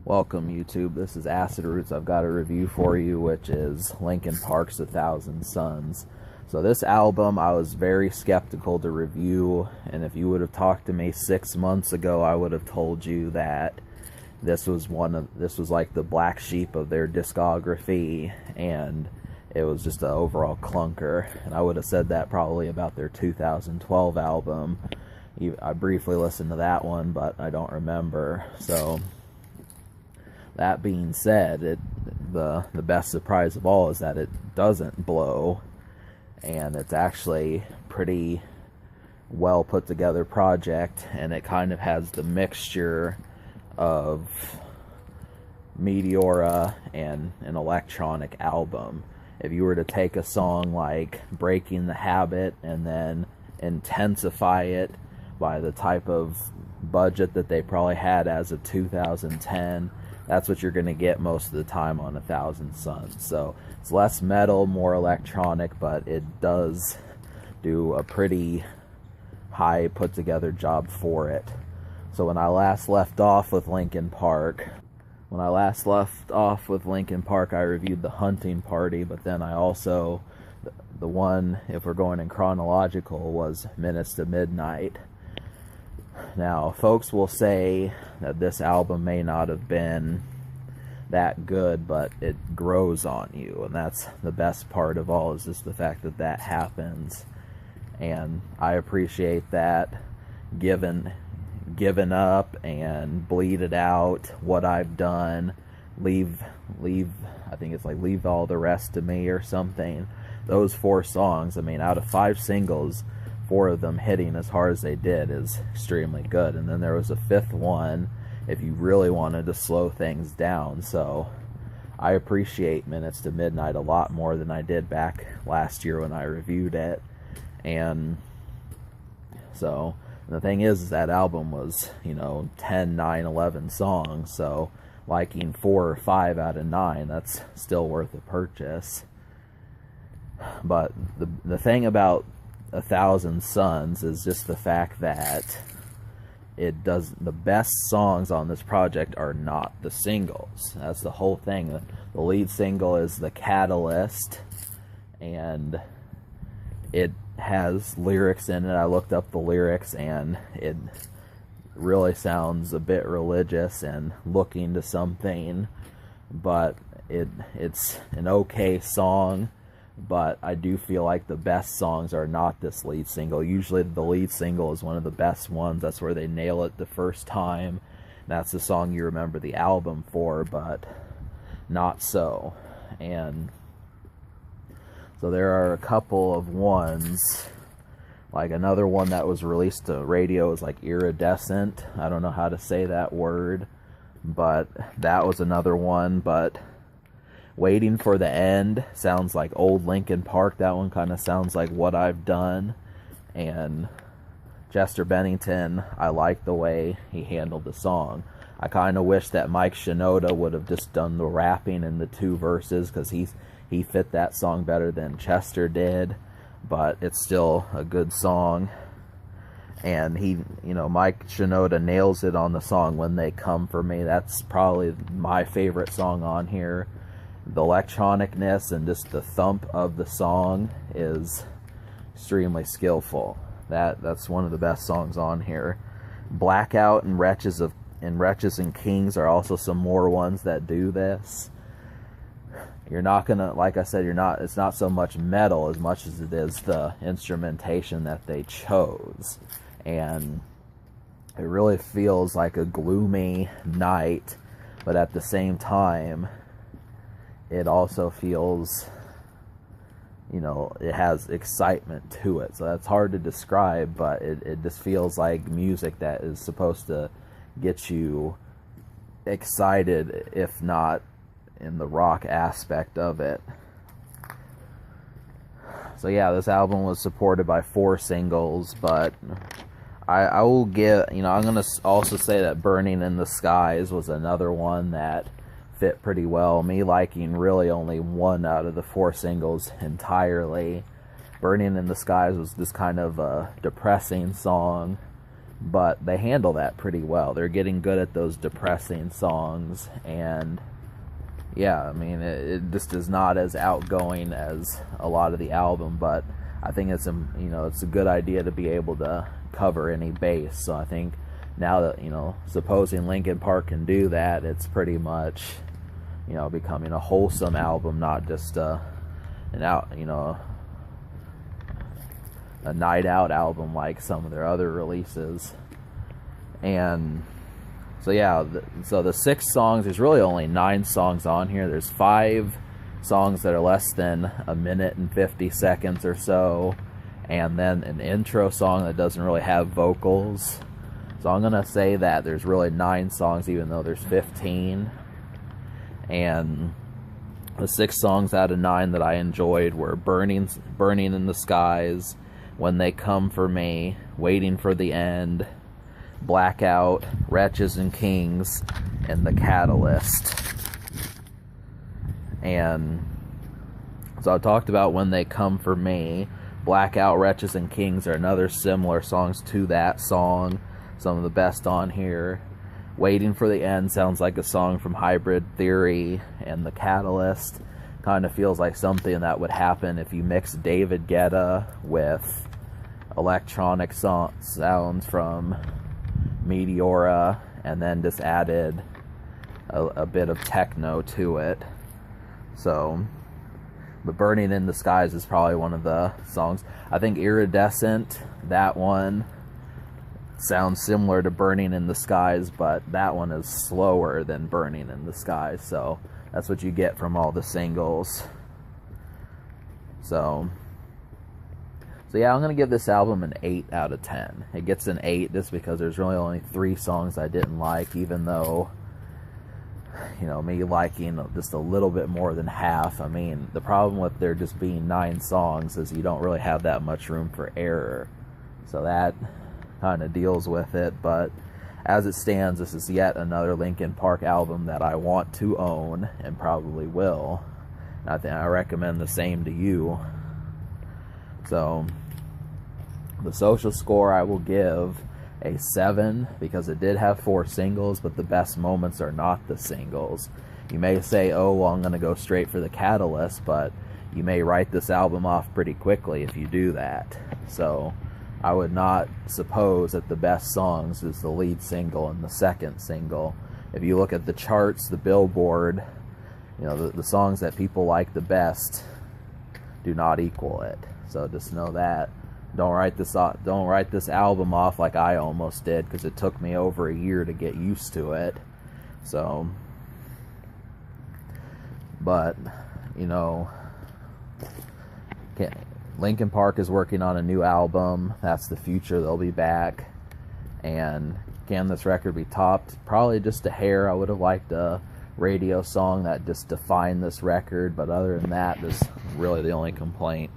Welcome YouTube, this is Acid Roots. I've got a review for you, which is Linkin Park's 1,000 Suns. So this album I was very skeptical to review, and if you would have talked to me 6 months ago, I would have told you that this was like the black sheep of their discography, and it was just an overall clunker. And I would have said that probably about their 2012 album. I briefly listened to that one, but I don't remember. So that being said, the best surprise of all is that it doesn't blow, and it's actually pretty well put together project, and it kind of has the mixture of Meteora and an electronic album. If you were to take a song like Breaking the Habit and then intensify it by the type of budget that they probably had as of 2010, that's what you're going to get most of the time on 1,000 Suns. So it's less metal, more electronic, but it does do a pretty high put together job for it. So when I last left off with Linkin Park, I reviewed The Hunting Party, but then I also, the one, if we're going in chronological, was Minutes to Midnight. Now, folks will say that this album may not have been that good, but it grows on you, and that's the best part of all, is just the fact that that happens. And I appreciate that, given up and bleed it out, what I've done, leave I think it's like Leave All the Rest to Me or something. Those 4 songs, I mean, out of 5 singles, 4 of them hitting as hard as they did is extremely good. And then there was a 5th one if you really wanted to slow things down. So I appreciate Minutes to Midnight a lot more than I did back last year when I reviewed it. And so the thing is that album was, 10, 9, 11 songs, so liking 4 or 5 out of 9, that's still worth a purchase. But the thing about 1,000 Suns is just the fact that the best songs on this project are not the singles. That's the whole thing. The lead single is The Catalyst, and it has lyrics in it. I looked up the lyrics, and it really sounds a bit religious and looking to something, but it's an okay song. But I do feel like the best songs are not this lead single. Usually the lead single is one of the best ones. That's where they nail it the first time. That's the song you remember the album for, but not so. And so there are a couple of ones, like another one that was released to radio is like Iridescent. I don't know how to say that word, but that was another one. But Waiting for the End sounds like old Linkin Park. That one kind of sounds like What I've Done. And Chester Bennington, I like the way he handled the song. I kind of wish that Mike Shinoda would have just done the rapping in the 2 verses, because he fit that song better than Chester did. But it's still a good song. And Mike Shinoda nails it on the song When They Come For Me. That's probably my favorite song on here. The electronicness and just the thump of the song is extremely skillful. That's one of the best songs on here. Blackout and Wretches and Kings are also some more ones that do this. You're not gonna, like I said, it's not so much metal as much as it is the instrumentation that they chose. And it really feels like a gloomy night, but at the same time, it also feels, it has excitement to it. So that's hard to describe, but it just feels like music that is supposed to get you excited, if not in the rock aspect of it. So yeah, this album was supported by 4 singles, but I will give, I'm going to also say that Burning in the Skies was another one that fit pretty well. Me liking really only 1 out of the 4 singles entirely. Burning in the Skies was this kind of a depressing song, but they handle that pretty well. They're getting good at those depressing songs, and yeah, I mean, it just is not as outgoing as a lot of the album, but I think it's it's a good idea to be able to cover any bass. So I think now that, supposing Linkin Park can do that, it's pretty much, becoming a wholesome album, not just a night out album like some of their other releases. And so yeah, so the 6 songs, there's really only 9 songs on here. There's 5 songs that are less than a minute and 50 seconds or so, and then an intro song that doesn't really have vocals. So I'm gonna say that there's really 9 songs, even though there's 15. And the 6 songs out of 9 that I enjoyed were Burning in the Skies, When They Come for Me, Waiting for the End, Blackout, Wretches and Kings, and The Catalyst. And so I talked about When They Come for Me. Blackout, Wretches and Kings are another similar songs to that song. Some of the best on here. Waiting for the End sounds like a song from Hybrid Theory, and The Catalyst kind of feels like something that would happen if you mix David Guetta with electronic sounds from Meteora and then just added a bit of techno to it. So, but Burning in the Skies is probably one of the songs. I think Iridescent, that one sounds similar to Burning in the Skies, but that one is slower than Burning in the Skies, so that's what you get from all the singles. So yeah, I'm going to give this album an 8 out of 10. It gets an 8 just because there's really only 3 songs I didn't like, even though, me liking just a little bit more than half. I mean, the problem with there just being 9 songs is you don't really have that much room for error. So that kind of deals with it, but as it stands, this is yet another Linkin Park album that I want to own and probably will. And I recommend the same to you. So the social score I will give a 7 because it did have 4 singles, but the best moments are not the singles. You may say, oh, well, I'm going to go straight for The Catalyst, but you may write this album off pretty quickly if you do that. So I would not suppose that the best songs is the lead single and the second single. If you look at the charts, the Billboard, the songs that people like the best do not equal it. So just know that. Don't write this album off like I almost did, because it took me over a year to get used to it. So, but Linkin Park is working on a new album. That's the future. They'll be back. And can this record be topped? Probably just a hair. I would have liked a radio song that just defined this record, but other than that, this is really the only complaint.